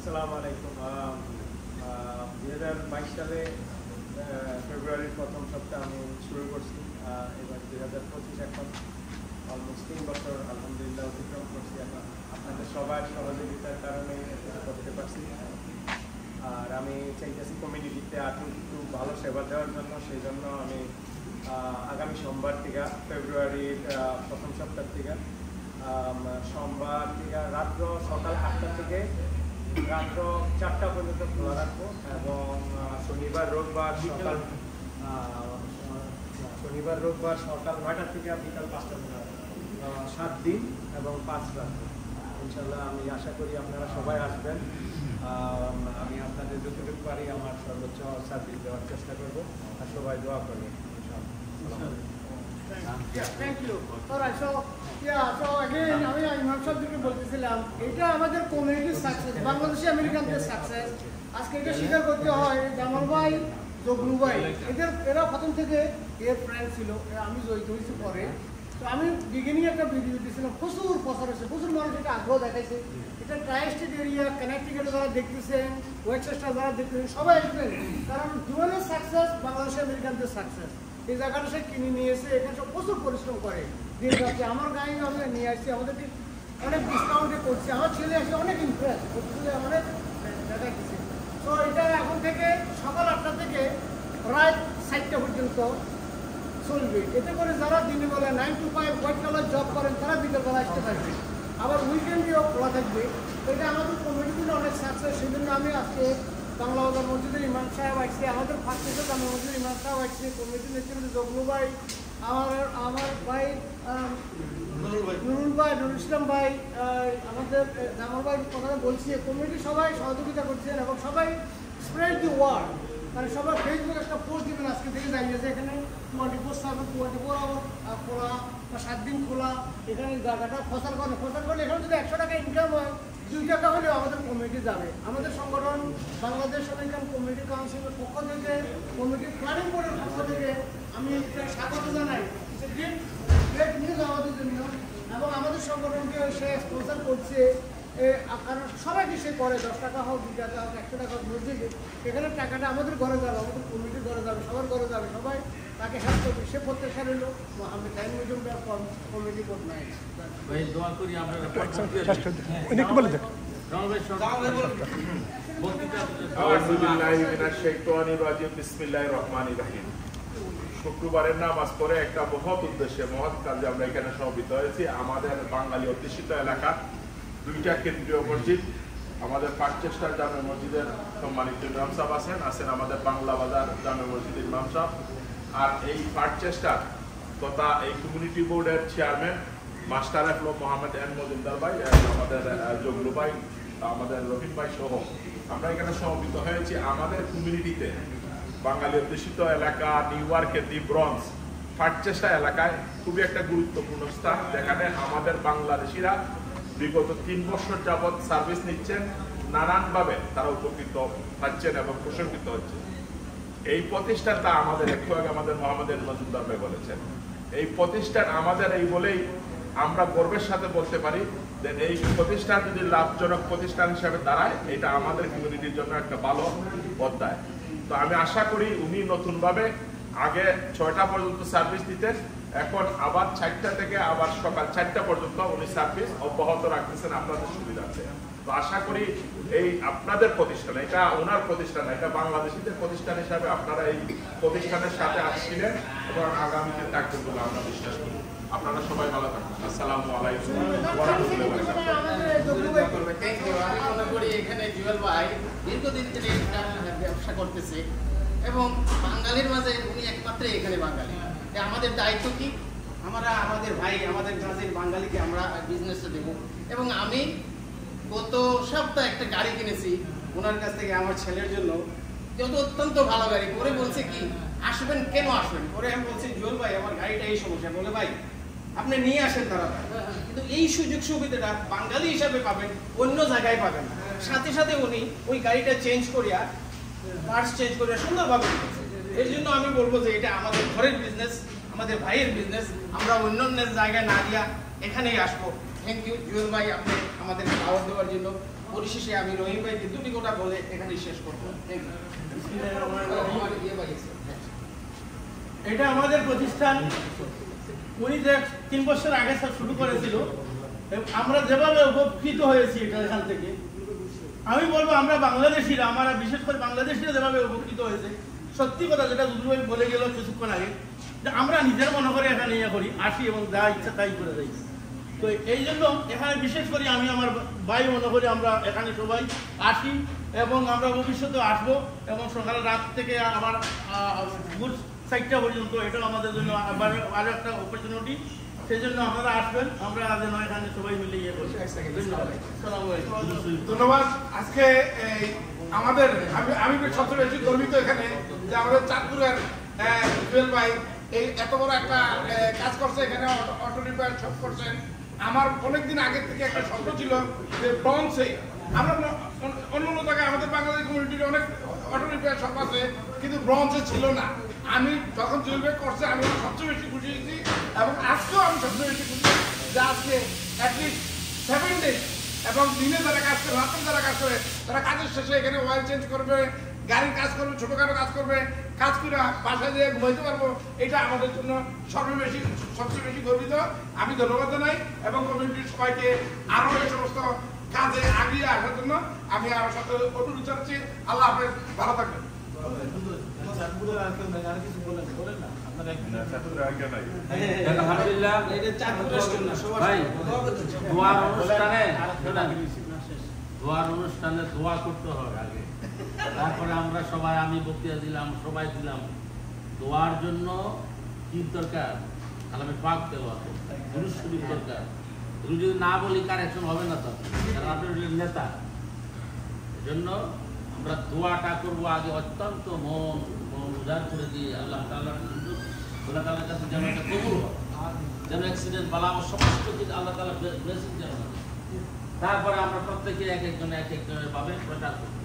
আসসালামু আলাইকুম। 2022 সালে ফেব্রুয়ারির প্রথম সপ্তাহে আমি শুরু করছি। এবার 2025 এখন অলমোস্ট 3 বছর আলহামদুলিল্লাহ অতিক্রম করছি। এখন আপনাদের সবার সহযোগিতার কারণে এটা করতে পারছি। আর আমি চাইতেছি কমিউনিটিতে আরও একটু ভালো সেবা দেওয়ার জন্য। সেই জন্য আমি আগামী সোমবার থেকে ফেব্রুয়ারির প্রথম সপ্তাহ থেকে সোমবার থেকে রাত্র সকাল 8টা থেকে রাত্র 4টা পর্যন্ত খোলা রাখবো এবং শনিবার রোববার সকাল 9টা থেকে বিকাল 5টা পর্যন্ত 7 দিন এবং 5 রাত। ইনশাল্লাহ আমি আশা করি আপনারা সবাই আসবেন। আমি আপনাদের যতটুকু পারি আমার সর্বোচ্চ সার্ভিস দেওয়ার চেষ্টা করবো আর সবাই দোয়া করবেন। Thank you. Alright, so again, আমি ইমাম সাহেবকে বলতেছিলাম এটা আমাদের কমিউনিটির সাকসেস, বাংলাদেশি আমেরিকানদের সাকসেস। আজকে এটা স্বীকার করতে হয় জামাল ভাই, জগলু ভাই, এরা প্রথম থেকে এর ফ্রেন্ড ছিল। আমি জড়িত হয়েছি পরে। তো আমি বিগিনিং একটা ভিডিও দিয়েছিলাম, প্রচুর প্রচার হয়েছে, প্রচুর মানুষ এটা আগ্রহ দেখাইছে। এটা ট্রাই স্টেট এরিয়া, কানেক্টিকাটে যারা দেখতেছেন, ওয়েস্টার যারা দেখতেছেন, সবাই আসবেন। কারণ জীবনের সাকসেস বাংলাদেশি আমেরিকানদের সাকসেস। এই জায়গাটা সে কিনে নিয়ে এসে এখানে সব প্রচুর পরিশ্রম করে দিন রাত্রে। আমার গাড়ি আমরা নিয়ে আসছি, আমাদেরকে অনেক ডিসকাউন্টে করছে। আমার ছেলে আসলে অনেক ইন্টারেস্ট অনেক দেখা দিচ্ছে। তো এটা এখন থেকে সকাল 8টা থেকে রাত 7টা পর্যন্ত চলবে। এতে করে যারা দিনে বেলা 9 to 5 হোয়াইট কালার জব করেন তারা বিকেলবেলা আসতে পারবে। আবার উইকেন্ডেও খোলা থাকবে। এটা আমাদের কমিউনিটির অনেক সাকসেস। সেই জন্য আমি আজকে বাংলা বাজার মসজিদের ইমাম সাহেব আসছে, আমাদের ফার্স্ট জামা মসজিদের ইমাম সাহেব আসছে, কমিটির নেতৃত্বে জগলু ভাই, আমার ভাই নুরুল ভাই, নুরুল ইসলাম ভাই, আমাদের জামাল ভাই কথা বলছি। কমিটি সবাই সহযোগিতা করছেন এবং সবাই স্প্রেড দি ওয়ার্ড। মানে সবাই ফেসবুকে একটা পোস্ট দিবেন আজকে থেকে জানিয়ে যে এখানে 24/7 আওয়ার খোলা বা 7 দিন খোলা। এখানে জায়গাটা ফসল করলে এখানে যদি 100 টাকা ইনকাম হয়, 2 টাকা হলেও আমাদের কমিটি যাবে। আমাদের সংগঠন বাংলাদেশ আমেরিকান কমিটি কাউন্সিলের পক্ষ থেকে, কমিটির প্ল্যানিং বোর্ডের পক্ষ থেকে আমি স্বাগত জানাই। গ্রেট নিউজ আমাদের জন্য এবং আমাদের সংগঠনকে সে স্পন্সর করছে। কারণ সবাইকে সে করে 10 টাকা হোক, 2 টাকা হোক, 100 টাকা হোক, এখানে টাকাটা আমাদের ঘরে যাবে, আমাদের কমিটির ঘরে যাবে, সবার ঘরে যাবে, সবাই তাকে হেল্প করবে। সে প্রত্যেকটা রইল আমি টাইম মিউজিয়াম কমিটি বোর্ড নাই। শুক্রবারের নামাজ পরে একটা মহৎ উদ্দেশ্যে, মহৎ কাজে আমরা এখানে সমবেত হয়েছি। আমাদের বাঙালি অধ্যুষিত এলাকা 2টা কেন্দ্রীয় মসজিদ, আমাদের পাকচেষ্টার জামে মসজিদের সম্মানিত ইমাম সাহেব আছেন আমাদের বাংলা বাজার জামে মসজিদের ইমাম সাহেব, আর এই পাকচেষ্টার তথা এই কমিউনিটি বোর্ডের চেয়ারম্যান মাস্টার এফলো মোহাম্মদ এন মজুমদার ভাই, আমাদের জগলু ভাই, আমাদের রহিম ভাই সহ আমরা এখানে সমবেত হয়েছি। আমাদের কমিউনিটিতে বাঙালি অধ্যুষিত এলাকা নিউ ইয়র্কের দি ব্রঞ্জ পাকচেষ্টা এলাকায় খুবই একটা গুরুত্বপূর্ণ স্থান, যেখানে আমাদের বাংলাদেশিরা বিগত 3 বছর যাবৎ সার্ভিস নিচ্ছেন, নানানভাবে তারা উপকৃত পাচ্ছেন এবং প্রশংসিত হচ্ছে। এই প্রতিষ্ঠানটা আমাদের একটু আগে আমাদের মোহাম্মদ এন মজুমদার ভাই বলেছেন, এই প্রতিষ্ঠান আমাদের এই বলেই আমরা গর্বের সাথে বলতে পারি যে এই প্রতিষ্ঠান যদি লাভজনক প্রতিষ্ঠান হিসেবে দাঁড়ায়, এটা আমাদের কমিউনিটির জন্য একটা ভালো অধ্যায়। তো আমি আশা করি উনি নতুনভাবে আগে 6টা পর্যন্ত সার্ভিস দিতেন, এখন আবার 4টা থেকে আবার সকাল 4টা পর্যন্ত উনি সার্ভিস অব্যাহত রাখতেছেন আপনাদের সুবিধার্থে। তো আশা করি এই আপনাদের প্রতিষ্ঠান, এটা ওনার প্রতিষ্ঠান, এটা বাংলাদেশিদের প্রতিষ্ঠান হিসাবে আপনারা এই প্রতিষ্ঠানের সাথে আসছিলেন এবং আগামীতে থাকবেন বলে আমরা বিশ্বাস করি। আপনারা সবাই ভালো থাকুন। আসসালামু আলাইকুম ওয়া রাহমাতুল্লাহি ওয়া বারাকাতুহু। Thank you. আমি মনে করি এখানে জুয়েল ভাই দীর্ঘদিন ধরে ব্যবসা করতেছে এবং বাঙালির মাঝে উনি একমাত্র এখানে বাঙালি। আমাদের দায়িত্ব কি, আমরা আমাদের ভাই, আমাদের কাজের বাঙালিকে আমরা বিজনেসটা দেবো। এবং আমি গত সপ্তাহে একটা গাড়ি কিনেছি ওনার কাছ থেকে আমার ছেলের জন্য, যত অত্যন্ত ভালো গাড়ি। পরে বলছে কি আসবেন, কেন আসবেন? পরে আমি বলছি জুয়েল ভাই আমার গাড়িটা এই সমস্যা। বলে ভাই আপনি নিয়ে আসেন তাড়াতাড়ি, কিন্তু এই সুযোগ সুবিধাটা বাঙালি হিসাবে পাবেন, অন্য জায়গায় পাবেন না। সাথে সাথে উনি ওই গাড়িটা চেঞ্জ করিয়া, পার্টস চেঞ্জ করিয়া সুন্দরভাবে দিয়েছে। এর জন্য আমি বলবো যে এটা আমাদের ঘরের বিজনেস, আমাদের ভাইয়ের বিজনেস, আমরা অন্য অন্য জায়গায় না দিয়া এখানেই আসবো। থ্যাংক ইউ জুয়েল ভাই, আপনি আমাদের খাবার দেওয়ার জন্য। পরিশেষে আমি রহিম ভাইকে দুটি কথা বলে এখানে শেষ করবো। এটা আমাদের প্রতিষ্ঠান উনি যে 3 বছর আগে শুরু করেছিল, আমরা যেভাবে উপকৃত হয়েছি এটা এখান থেকে, আমি বলবো আমরা বাংলাদেশিরা, আমরা বিশেষ করে বাংলাদেশিরা যেভাবে উপকৃত হয়েছে, সত্যি কথা যেটা দুদু ভাই বলে গেল কিছুক্ষণ আগে, যে আমরা নিজের মনে করে এখানে ইয়ে করি, আসি এবং যা ইচ্ছা তাই করে যাই। তো এই জন্য এখানে বিশেষ করে আমি আমার ভাই মনে করি আমরা এখানে সবাই আসি এবং আমরা ভবিষ্যতে আসবো, এবং সকাল রাত থেকে আবার গুড 4টা পর্যন্ত, এটাও আমাদের জন্য আরো একটা অপরচুনিটি। সেই জন্য আপনারা আসবেন, আমরা যেন এখানে সবাই মিলে ইয়ে করি। ধন্যবাদ। আজকে আমাদের আমি সবচেয়ে বেশি গর্বিত এখানে যে আমাদের চাঁদপুরের জুয়েল ভাই এই এত বড় একটা কাজ করছে, এখানে অটো রিপেয়ার সব করছেন। আমার অনেকদিন আগের থেকে একটা স্বপ্ন ছিল যে ব্রঞ্জে, আমরা অন্য জায়গায় আমাদের বাংলাদেশ কমিউনিটির অনেক অটো রিপেয়ার শপ আছে, কিন্তু ব্রঞ্জে ছিল না। আমি যখন জুয়েল ভাই করছে আমি সবচেয়ে বেশি খুশি হয়েছি, এবং আজকেও আমি সবচেয়ে বেশি খুশি যে আজকে অ্যাটলিস্ট 7 days, এবং দিনে যারা কাজ করে, রাতে যারা কাজ করে, তারা কাজের শেষে এখানে অয়েল চেঞ্জ করবে, গাড়ির কাজ করবে, ছোটখাটো কাজ করবে, কাজ করে বাসায় যেয়ে ঘুমাইতে পারবো। এটা আমাদের জন্য সবচেয়ে বেশি গর্বিত। আমি ধন্যবাদ জানাই এবং কমিউনিটির সবাইকে আরো এই সমস্ত কাজে আগিয়ে আসার জন্য আমি আরো সাথে অনুরোধ জানাচ্ছি। আল্লাহ হাফেজ, ভালো থাকবেন। আলহামদুলিল্লাহ ভাই, দোয়ার অনুষ্ঠানে দোয়া করতে হবে আগে, তারপরে আমরা সবাই, আমি বক্তৃতা দিলাম, সবাই দিলাম। দোয়ার জন্য কি দরকার? কালামে পাক তেলাওয়াত, দুরূদ শরীফ দরকার। যদি না বলি কারেকশন হবে না, তো কারণ আপনি নেতা। এজন্য আমরা দোয়াটা করবো আগে অত্যন্ত মন উদার করে দিয়ে, আল্লাহ তাআলার কাছে যেন একটা কবুল হয়, যেন অ্যাক্সিডেন্ট বালা আমার সমস্ত কিছু আল্লাহ তাআলা ব্লেসিং যেন। তারপরে আমরা প্রত্যেকে এক একজনের পাবে প্রচার করব।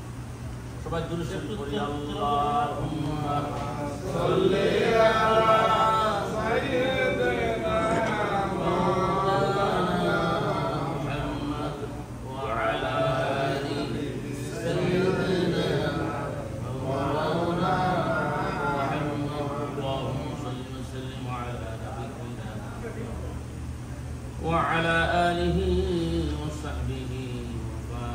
সবাই দুরূদ শরীফ পড়ি। আল্লাহুম্মা সাল্লি আলা সাইয়্যিদিনা মুহাম্মাদ ওয়া আলা আলি সাইয়্যিদিনা মাওলানা মুহাম্মাদ। আল্লাহুম্মা সাল্লি ওয়া সাল্লিম আলা নাবিয়িনা ওয়া আলা আলিহি ওয়া সাহবিহি ওয়া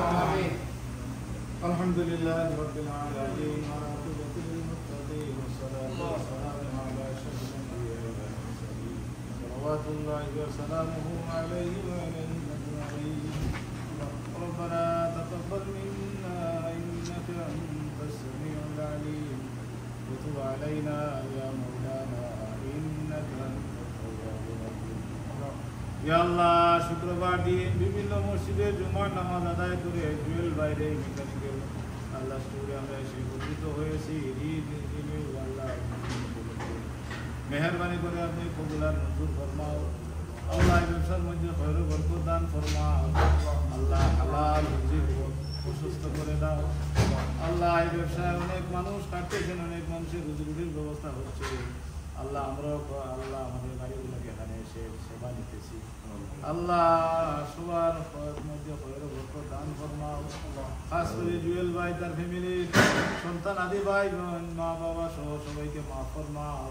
বারিক। الحمد لله رب العالمين والعاقبة للمتقين والصلاة والسلام على أشرف الأنبياء والمرسلين صلوات الله وسلامه عليه وعلى أجمعين. ربنا تقبل منا إنك أنت السميع العليم وتب علينا يا مولانا إنك أنت التواب الرحيم. ইয়া আল্লাহ, শুক্রবার দিন বিভিন্ন মসজিদে জুমার নামাজ আদায় করে জুয়েল বাইরে মেকানিক্যাল আল্লাহ স্টোরে আমরা এসে উপকৃত হয়েছি। আল্লাহ মেহরবানি করে আপনি কবুলার মঞ্জুর ফরমাও। আল্লাহ ব্যবসার মধ্যে খৈর বরকত দান ফরমাও। আল্লাহ হালাল রুজি প্রশস্ত করে দাও। আল্লাহ এই ব্যবসায় অনেক মানুষ কাটতেছেন, অনেক মানুষের রুজি রুটির ব্যবস্থা হচ্ছে। আল্লাহ আমরাও আল্লাহ আমাদের গাড়িগুলোকে এখানে এসে সেবা নিতেছি। আল্লাহ সবার মধ্যে বরকত দান ফরমাও। খাস করে জুয়েল ভাই, তার ফ্যামিলির সন্তান আদি ভাই বোন, মা বাবা সহ সবাইকে মাফ ফরমাও।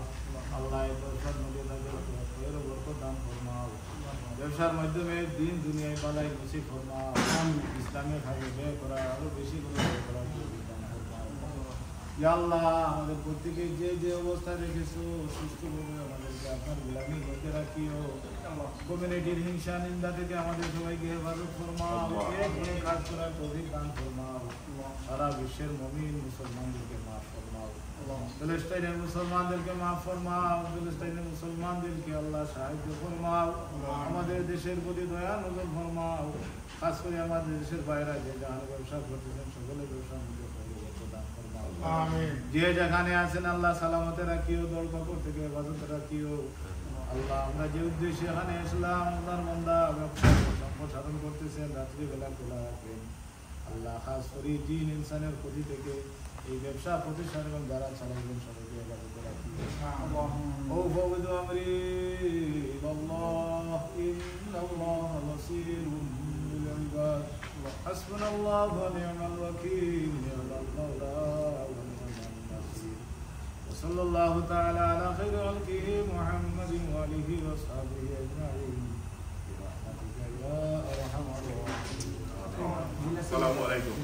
আল্লাহ এই ব্যবসার মধ্যে তাদের বরকত দান ফরমাও। ব্যবসার মাধ্যমে দিন দুনিয়ায় বালাই নসিব ফরমাও। ইসলামের খাবে ব্যয় করা আরো বেশি করে ব্যয় করার দান ফরমাও। ইয়া আল্লাহ, আমাদের প্রত্যেকে যে যে অবস্থায় রেখেছো সুস্থভাবে আমাদেরকে আপনার গোলামি করতে রাখিও। কমিউনিটির হিংসা নিন্দা থেকে আমাদের সবাইকে হেফাজত ফরমাও। এক কাজ করার তৌফিক দান ফরমাও। সারা বিশ্বের মুমিন মুসলমানদেরকে মাফ ফরমাও। প্যালেস্টাইনের মুসলমানদেরকে মাফ ফরমাও। প্যালেস্টাইনের মুসলমানদেরকে আল্লাহ সাহায্য ফরমাও। আমাদের দেশের প্রতি দয়া নজর ফরমাও। খাস করে আমাদের দেশের বাইরে যে যারা ব্যবসা করতেছেন সকলের ব্যবসার মধ্যে দান ফরমাও। যে যেখানে আছেন আল্লাহ সালামতে রাখিও, দল কাপড় থেকে হেফাজতে রাখিও। আল্লাহ, আমরা যে উদ্দেশ্যে এখানে এসলাম, আপনার বান্দা ব্যবসা সম্প্রসারণ করতেছেন, রাত্রিবেলা খোলা রাখেন। আল্লাহ, খাস করে জিন ইনসানের ক্ষতি থেকে এই ব্যবসা প্রতিষ্ঠান এবং যারা চালাইবেন সবাইকে হেফাজতে রাখি وأفوض أمري إلى الله إن الله بصير بالعباد حسبنا الله ونعم الوكيل نعم المولى ونعم النصير وصلى الله تعالى على خير خلقه محمد وآله وصحبه أجمعين برحمتك يا أرحم الراحمين. السلام عليكم.